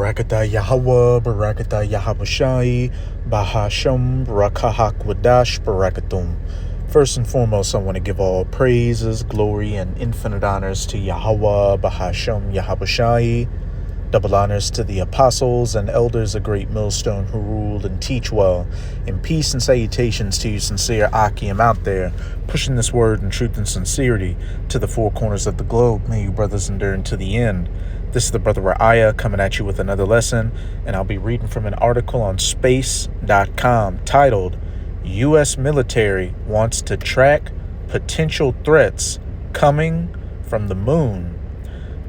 Barakatah Yahweh, Barakatah Yahabushai, Bahasham, Barakahak Barakatum. First and foremost, I want to give all praises, glory, and infinite honors to Yahweh, Bahasham, Yahabushai. Double honors to the apostles and elders of Great Millstone who rule and teach well. And peace and salutations to you sincere Akim out there, pushing this word in truth and sincerity to the four corners of the globe. May you brothers endure to the end. This is the Brother Ra'aya coming at you with another lesson, and I'll be reading from an article on space.com titled, U.S. Military Wants to Track Potential Threats Coming from the Moon.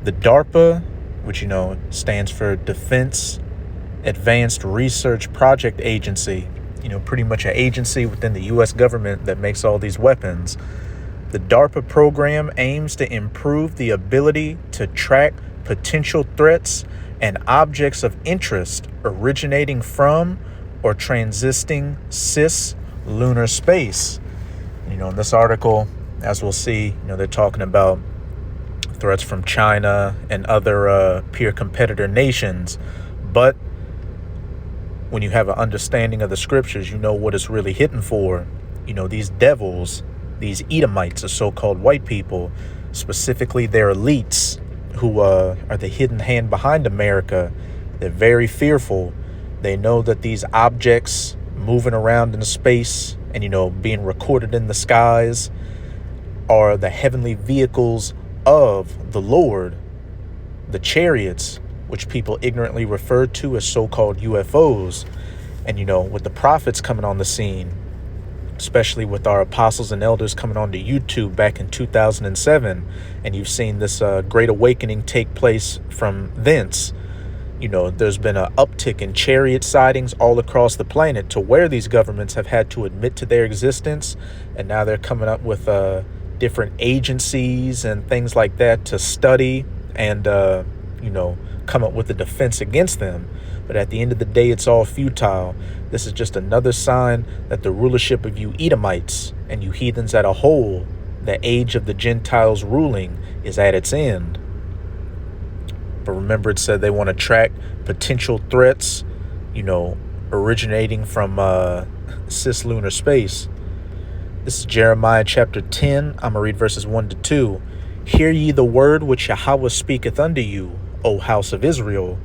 The DARPA, which stands for Defense Advanced Research Project Agency, pretty much an agency within the U.S. government that makes all these weapons. The DARPA program aims to improve the ability to track potential threats and objects of interest originating from or transiting cis-lunar space. In this article, as we'll see, they're talking about threats from China and other peer competitor nations. But when you have an understanding of the scriptures, you know what it's really hitting for. These devils, these Edomites, are so-called white people, specifically their elites, who are the hidden hand behind America. They're very fearful. They know that these objects moving around in space and, being recorded in the skies are the heavenly vehicles of the Lord, the chariots, which people ignorantly refer to as so-called UFOs. And, with the prophets coming on the scene, especially with our apostles and elders coming onto YouTube back in 2007, and you've seen this great awakening take place from thence. There's been an uptick in chariot sightings all across the planet to where these governments have had to admit to their existence, and now they're coming up with different agencies and things like that to study and, come up with a defense against them. But at the end of the day, it's all futile. This is just another sign that the rulership of you Edomites and you heathens at a whole, the age of the Gentiles ruling, is at its end. But remember, it said they want to track potential threats, originating from cis-lunar space. This is Jeremiah chapter 10. I'm going to read verses 1 to 2. Hear ye the word which Yahweh speaketh unto you, O house of Israel,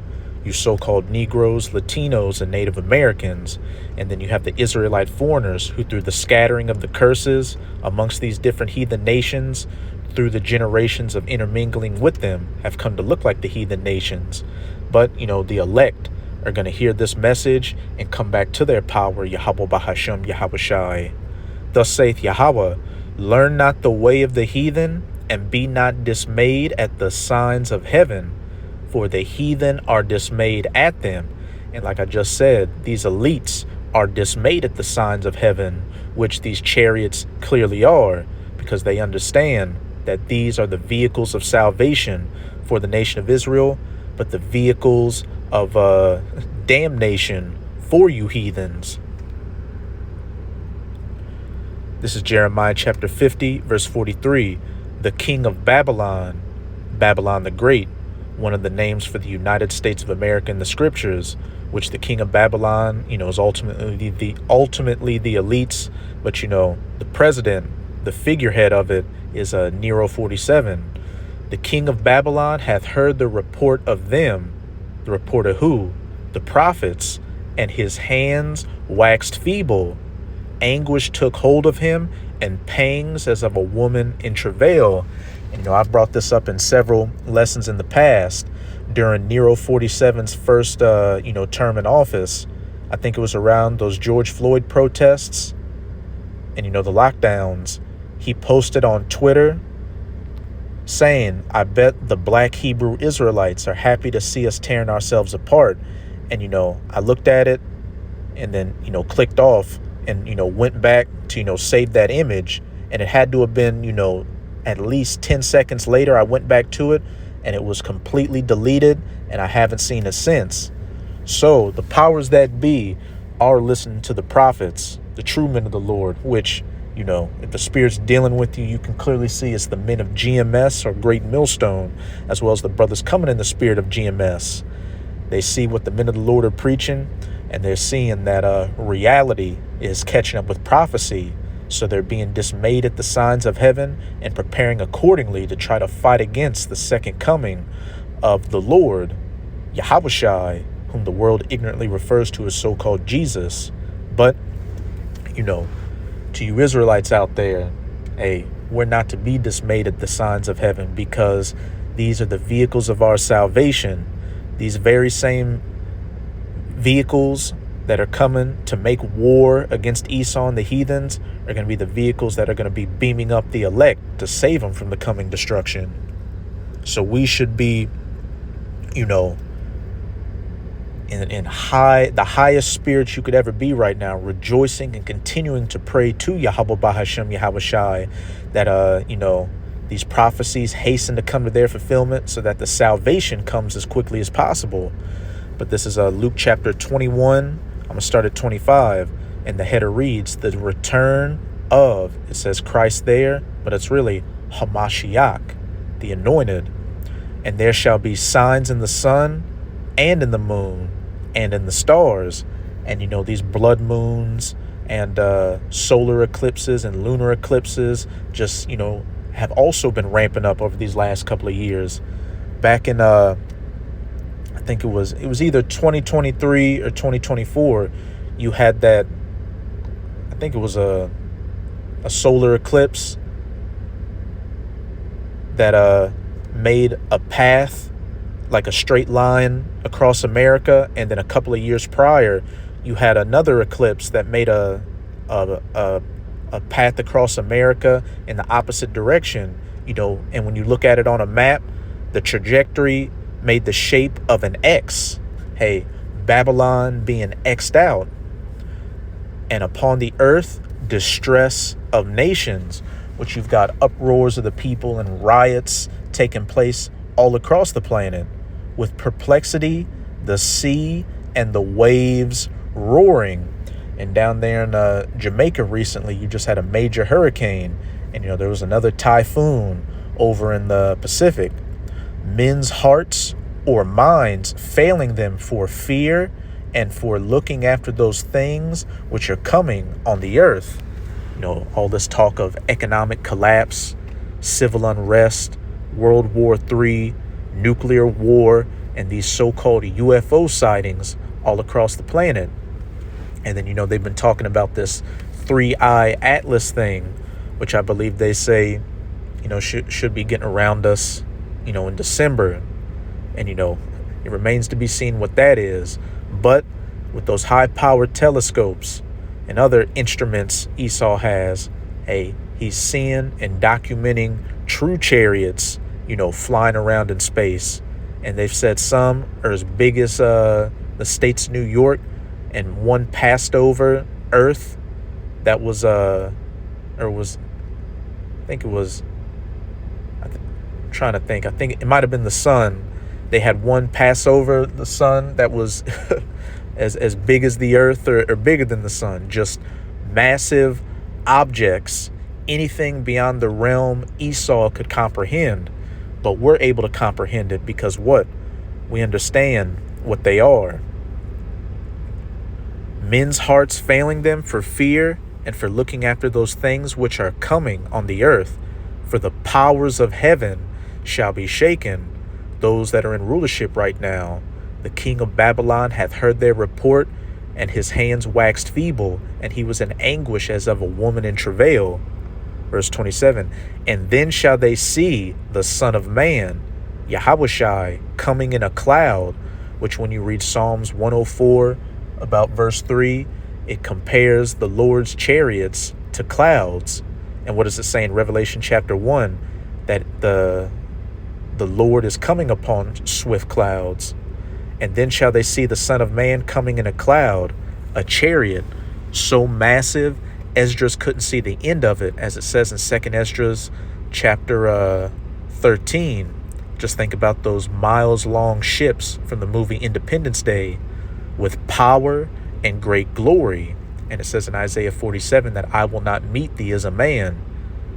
you so-called Negroes, Latinos, and Native Americans. And then you have the Israelite foreigners who, through the scattering of the curses amongst these different heathen nations, through the generations of intermingling with them, have come to look like the heathen nations. But, the elect are going to hear this message and come back to their power. Yahweh Bahasham Yahabushai. Thus saith Yahweh, learn not the way of the heathen, and be not dismayed at the signs of heaven, for the heathen are dismayed at them. And like I just said, these elites are dismayed at the signs of heaven, which these chariots clearly are, because they understand that these are the vehicles of salvation for the nation of Israel, but the vehicles of damnation for you heathens. This is Jeremiah chapter 50, verse 43. The king of Babylon, Babylon the Great, one of the names for the United States of America in the scriptures, which the king of Babylon, is ultimately the elites, but the president, the figurehead of it, is Nero 47. The king of Babylon hath heard the report of them. The report of who? The prophets. And his hands waxed feeble. Anguish took hold of him, and pangs as of a woman in travail. And, I've brought this up in several lessons in the past. During Nero 47's first, term in office, I think it was around those George Floyd protests and, the lockdowns. He posted on Twitter saying, I bet the black Hebrew Israelites are happy to see us tearing ourselves apart. And, I looked at it and then, clicked off and, went back to, save that image. And it had to have been, at least 10 seconds later, I went back to it and it was completely deleted, and I haven't seen it since. So the powers that be are listening to the prophets, the true men of the Lord, which, if the Spirit's dealing with you, you can clearly see it's the men of GMS or Great Millstone, as well as the brothers coming in the spirit of GMS. They see what the men of the Lord are preaching, and they're seeing that reality is catching up with prophecy. So they're being dismayed at the signs of heaven and preparing accordingly to try to fight against the second coming of the Lord, Yahushai, whom the world ignorantly refers to as so-called Jesus. But, to you Israelites out there, hey, we're not to be dismayed at the signs of heaven, because these are the vehicles of our salvation. These very same vehicles that are coming to make war against Esau and the heathens are going to be the vehicles that are going to be beaming up the elect to save them from the coming destruction. So we should be, in the highest spirits you could ever be right now, rejoicing and continuing to pray to Yahweh Bahashem Yahushai that these prophecies hasten to come to their fulfillment, so that the salvation comes as quickly as possible. But this is Luke chapter 21. I'm going to start at 25, and the header reads, the return of, it says Christ there, but it's really Hamashiach, the anointed. And there shall be signs in the sun and in the moon and in the stars. And, these blood moons and solar eclipses and lunar eclipses just, have also been ramping up over these last couple of years. Back in I think it was either 2023 or 2024, you had that, I think it was a solar eclipse that made a path, like a straight line across America. And then a couple of years prior, you had another eclipse that made a path across America in the opposite direction, and when you look at it on a map, the trajectory made the shape of an X. Hey, Babylon being X'd out. And upon the earth, distress of nations, which you've got uproars of the people and riots taking place all across the planet, with perplexity, the sea and the waves roaring. And down there in Jamaica recently, you just had a major hurricane, and there was another typhoon over in the Pacific. Men's hearts or minds failing them for fear and for looking after those things which are coming on the earth. All this talk of economic collapse, civil unrest, World War III, nuclear war, and these so-called UFO sightings all across the planet. And then, they've been talking about this 3-eye atlas thing, which I believe they say, should be getting around us, in December. And, it remains to be seen what that is. But with those high-powered telescopes and other instruments Esau has, hey, he's seeing and documenting true chariots, flying around in space. And they've said some are as big as the states of New York, and one passed over Earth that was, I'm trying to think. I think it might have been the sun. They had one pass over the sun that was as big as the earth or bigger than the sun. Just massive objects, anything beyond the realm Esau could comprehend. But we're able to comprehend it because what? We understand what they are. Men's hearts failing them for fear and for looking after those things which are coming on the earth. For the powers of heaven shall be shaken. Those that are in rulership right now. The king of Babylon hath heard their report, and his hands waxed feeble, and he was in anguish as of a woman in travail. Verse 27, and then shall they see the Son of Man, Yahushai, coming in a cloud, which when you read Psalms 104, about verse 3, it compares the Lord's chariots to clouds. And what does it say in Revelation chapter 1? That the Lord is coming upon swift clouds. And then shall they see the Son of Man coming in a cloud, a chariot so massive Esdras couldn't see the end of it, as it says in 2nd Esdras chapter 13. Just think about those miles-long ships from the movie Independence Day with power and great glory. And it says in Isaiah 47 that I will not meet thee as a man.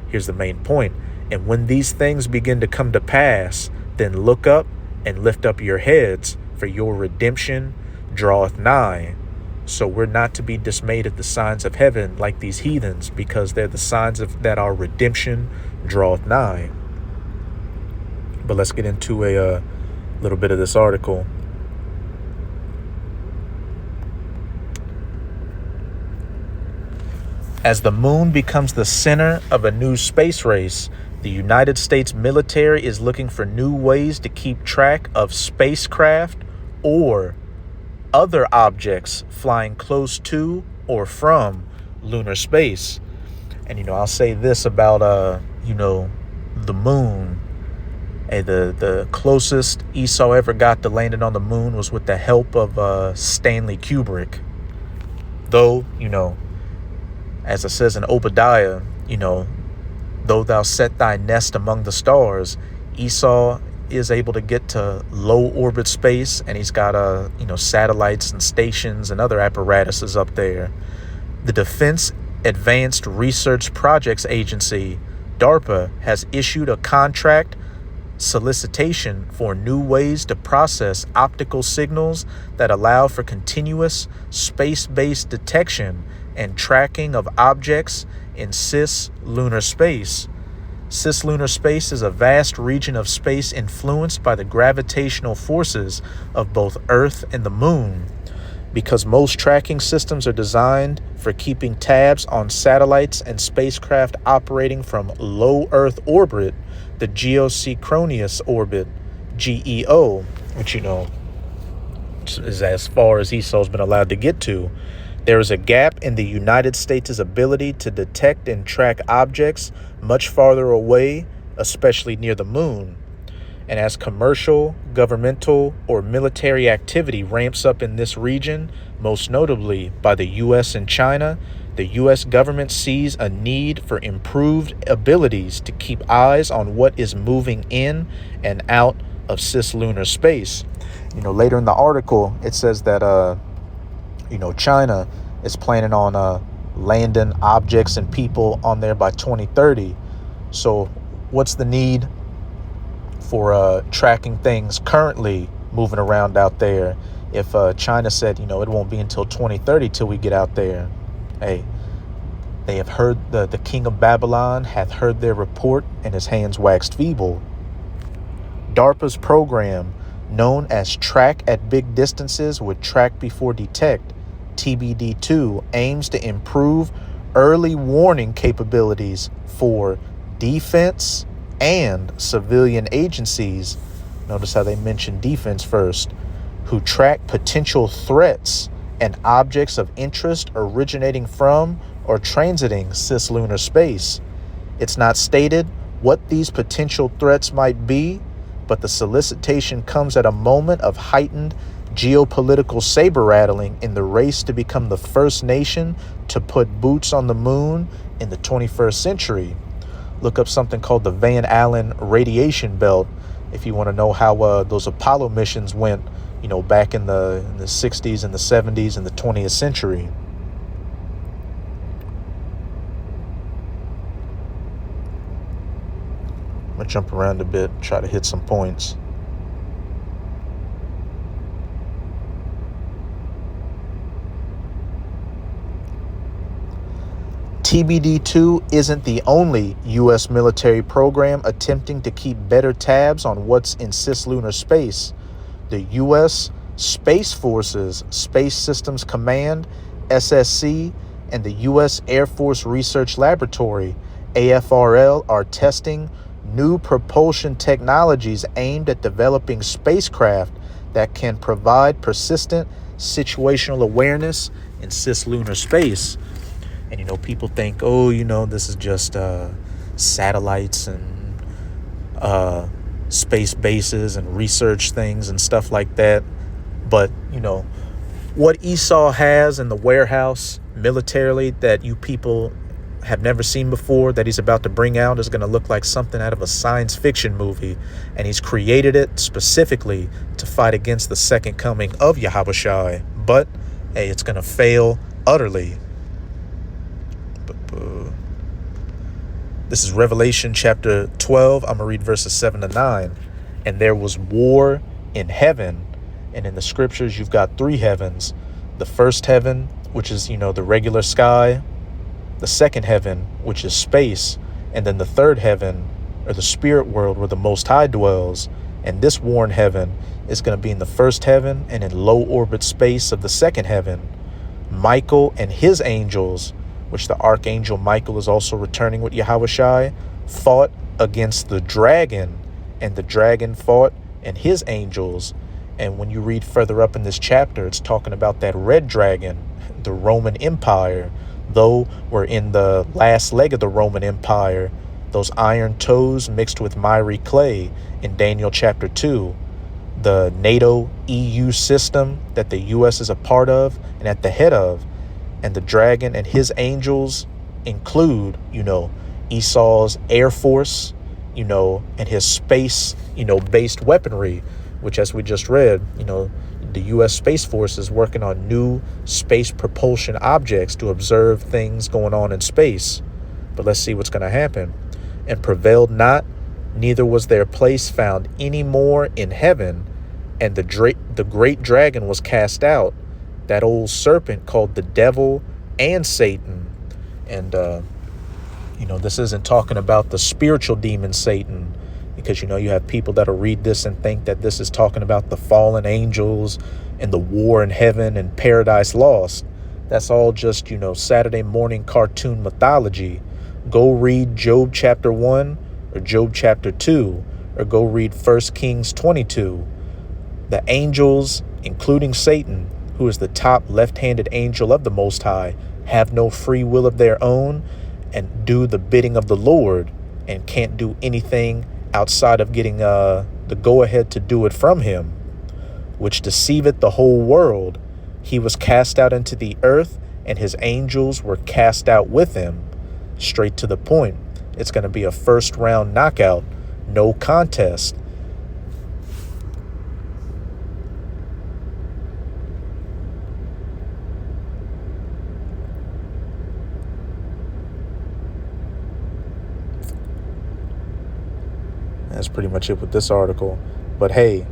Here's the main point. And when these things begin to come to pass, then look up and lift up your heads, for your redemption draweth nigh. So we're not to be dismayed at the signs of heaven like these heathens, because they're the signs of that our redemption draweth nigh. But let's get into a little bit of this article. As the moon becomes the center of a new space race, the United States military is looking for new ways to keep track of spacecraft or other objects flying close to or from lunar space. And, I'll say this about, the moon. Hey, the closest Esau ever got to landing on the moon was with the help of Stanley Kubrick. Though, as it says in Obadiah, though thou set thy nest among the stars, Esau is able to get to low orbit space, and he's got satellites and stations and other apparatuses up there. The Defense Advanced Research Projects Agency, DARPA, has issued a contract solicitation for new ways to process optical signals that allow for continuous space-based detection and tracking of objects in cislunar space. Cislunar space is a vast region of space influenced by the gravitational forces of both Earth and the Moon. Because most tracking systems are designed for keeping tabs on satellites and spacecraft operating from low Earth orbit, the geosynchronous orbit, GEO, which, is as far as Esau's been allowed to get to, there is a gap in the United States' ability to detect and track objects much farther away, especially near the moon. And as commercial, governmental, or military activity ramps up in this region, most notably by the U.S. and China, the U.S. government sees a need for improved abilities to keep eyes on what is moving in and out of cislunar space. Later in the article, it says that, China is planning on landing objects and people on there by 2030. So what's the need for tracking things currently moving around out there if China said, it won't be until 2030 till we get out there? Hey, they have heard, the king of Babylon hath heard their report, and his hands waxed feeble. DARPA's program, known as Track at Big Distances with Track Before Detect, TBD2, aims to improve early warning capabilities for defense and civilian agencies. Notice how they mention defense first, who track potential threats and objects of interest originating from or transiting cislunar space. It's not stated what these potential threats might be, but the solicitation comes at a moment of heightened geopolitical saber-rattling in the race to become the first nation to put boots on the moon in the 21st century. Look up something called the Van Allen radiation belt if you want to know how those Apollo missions went, back in the 60s and the 70s and the 20th century. I'm going to jump around a bit, try to hit some points. TBD2 isn't the only U.S. military program attempting to keep better tabs on what's in cislunar space. The U.S. Space Force's Space Systems Command, SSC, and the U.S. Air Force Research Laboratory, AFRL, are testing new propulsion technologies aimed at developing spacecraft that can provide persistent situational awareness in cislunar space. And, people think, this is just satellites and space bases and research things and stuff like that. But, what Esau has in the warehouse militarily that you people have never seen before, that he's about to bring out, is going to look like something out of a science fiction movie. And he's created it specifically to fight against the second coming of Yahushua. But, hey, it's going to fail utterly. This is Revelation chapter 12. I'm going to read verses 7 to 9. And there was war in heaven. And in the scriptures, you've got three heavens. The first heaven, which is, the regular sky. The second heaven, which is space. And then the third heaven, or the spirit world, where the Most High dwells. And this worn heaven is going to be in the first heaven and in low orbit space of the second heaven. Michael and his angels, which the archangel Michael is also returning with Yahushai, fought against the dragon, and the dragon fought and his angels. And when you read further up in this chapter, it's talking about that red dragon, the Roman Empire. Though we're in the last leg of the Roman Empire, those iron toes mixed with miry clay in Daniel chapter 2, the NATO EU system that the U.S. is a part of and at the head of, and the dragon and his angels include, Esau's air force, and his space, based weaponry, which, as we just read, the U.S. Space Force is working on new space propulsion objects to observe things going on in space. But let's see what's going to happen. And prevailed not, neither was their place found any more in heaven. And the great dragon was cast out, that old serpent called the devil and Satan. And, this isn't talking about the spiritual demon Satan, because, you have people that'll read this and think that this is talking about the fallen angels and the war in heaven and paradise lost. That's all just, Saturday morning cartoon mythology. Go read Job chapter 1 or Job chapter 2, or go read 1 Kings 22. The angels, including Satan, who is the top left-handed angel of the Most High, have no free will of their own and do the bidding of the Lord, and can't do anything outside of getting the go-ahead to do it from him, which deceiveth the whole world. He was cast out into the earth, and his angels were cast out with him. Straight to the point. It's going to be a first-round knockout, no contest. That's pretty much it with this article. But hey,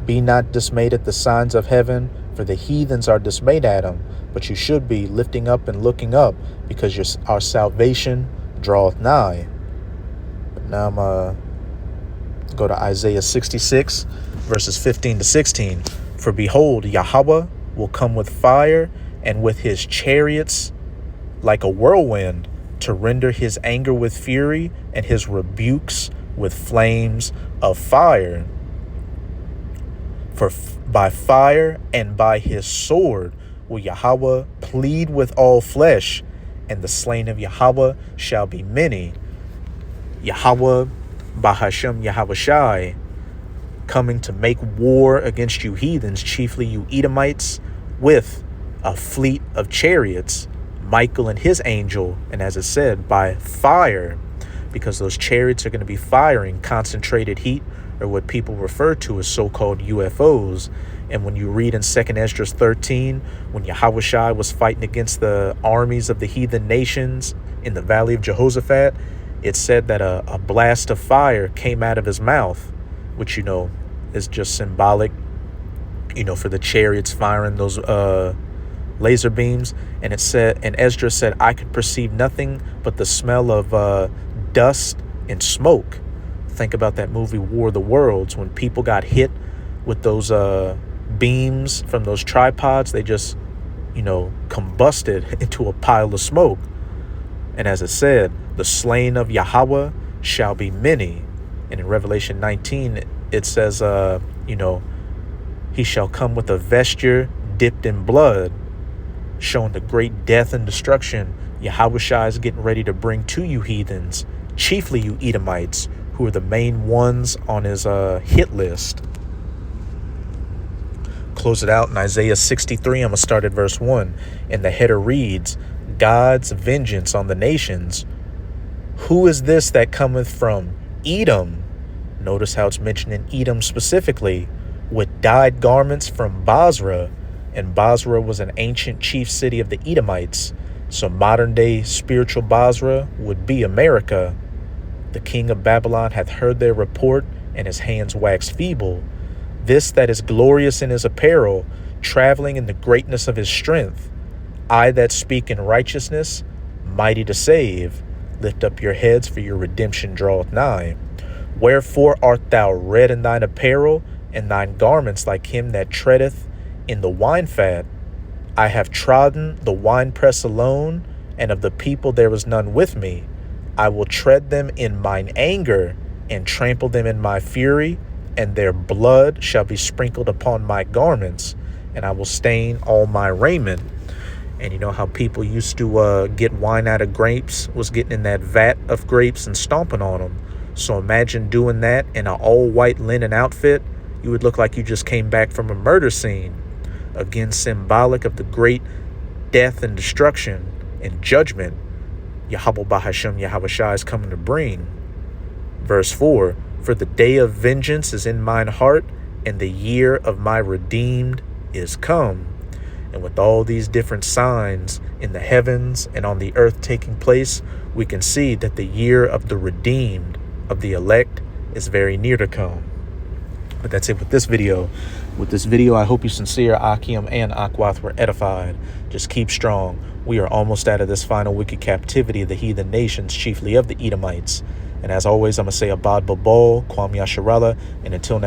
be not dismayed at the signs of heaven, for the heathens are dismayed at them. But you should be lifting up and looking up, because our salvation draweth nigh. But now I'm go to Isaiah 66, verses 15 to 16. For behold, Yahweh will come with fire, and with his chariots like a whirlwind, to render his anger with fury, and his rebukes with flames of fire. For by fire and by his sword will Yahweh plead with all flesh, and the slain of Yahweh shall be many. Yahweh, Bahashem Yahushai, coming to make war against you heathens, chiefly you Edomites, with a fleet of chariots, Michael and his angel, and as it said, by fire, because those chariots are going to be firing concentrated heat, or what people refer to as so-called UFOs. And when you read in 2nd Ezra 13, when Yahushai was fighting against the armies of the heathen nations in the valley of Jehoshaphat, it said that a blast of fire came out of his mouth, which, is just symbolic, for the chariots firing those laser beams. And it said, and Ezra said, I could perceive nothing but the smell of dust and smoke. Think about that movie War of the Worlds, when people got hit with those beams from those tripods. They just combusted into a pile of smoke. And as it said, the slain of Yahweh shall be many. And in Revelation 19 it says he shall come with a vesture dipped in blood, showing the great death and destruction Yahushua is getting ready to bring to you heathens, chiefly you Edomites, who are the main ones on his hit list. Close it out in Isaiah 63. I'm going to start at verse 1. And the header reads, God's vengeance on the nations. Who is this that cometh from Edom? Notice how it's mentioned in Edom specifically, with dyed garments from Basra. And Basra was an ancient chief city of the Edomites. So modern day spiritual Basra would be America. The king of Babylon hath heard their report, and his hands waxed feeble. This that is glorious in his apparel, traveling in the greatness of his strength. I that speak in righteousness, mighty to save. Lift up your heads, for your redemption draweth nigh. Wherefore art thou red in thine apparel, and thine garments like him that treadeth in the wine fat? I have trodden the winepress alone, and of the people there was none with me. I will tread them in mine anger, and trample them in my fury, and their blood shall be sprinkled upon my garments, and I will stain all my raiment. And you know how people used to get wine out of grapes, was getting in that vat of grapes and stomping on them. So imagine doing that in an all-white linen outfit. You would look like you just came back from a murder scene. Again, symbolic of the great death and destruction and judgment Yahweh Bahashem Yahushua is coming to bring. Verse 4, for the day of vengeance is in mine heart, and the year of my redeemed is come. And with all these different signs in the heavens and on the earth taking place, we can see that the year of the redeemed, of the elect, is very near to come. But that's it with this video. With this video, I hope you sincere, Akim and Akwath, were edified. Just keep strong. We are almost out of this final wicked captivity of the heathen nations, chiefly of the Edomites. And as always, I'm going to say Abad Babal, Kwam Yasharallah, and until